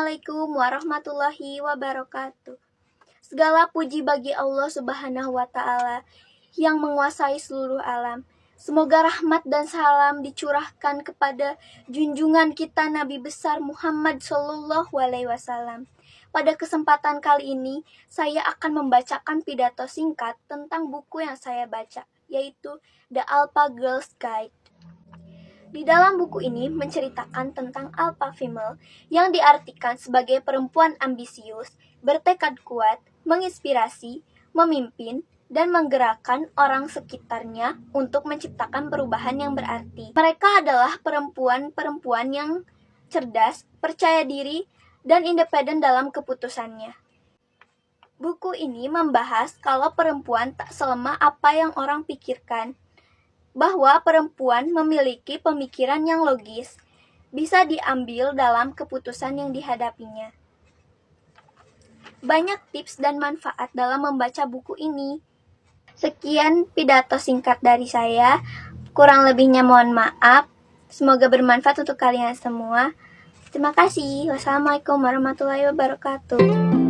Assalamualaikum warahmatullahi wabarakatuh. Segala puji bagi Allah Subhanahu wa Ta'ala yang menguasai seluruh alam. Semoga rahmat dan salam dicurahkan kepada junjungan kita Nabi besar Muhammad Shallallahu Alaihi Wasallam. Pada kesempatan kali ini, saya akan membacakan pidato singkat tentang buku yang saya baca, yaitu The Alpha Girls Guide. Di dalam buku ini menceritakan tentang alpha female yang diartikan sebagai perempuan ambisius, bertekad kuat, menginspirasi, memimpin, dan menggerakkan orang sekitarnya untuk menciptakan perubahan yang berarti. Mereka adalah perempuan-perempuan yang cerdas, percaya diri, dan independen dalam keputusannya. Buku ini membahas kalau perempuan tak selemah apa yang orang pikirkan, bahwa perempuan memiliki pemikiran yang logis, bisa diambil dalam keputusan yang dihadapinya. Banyak tips dan manfaat dalam membaca buku ini. Sekian pidato singkat dari saya, kurang lebihnya mohon maaf. Semoga bermanfaat untuk kalian semua. Terima kasih. Wassalamualaikum warahmatullahi wabarakatuh.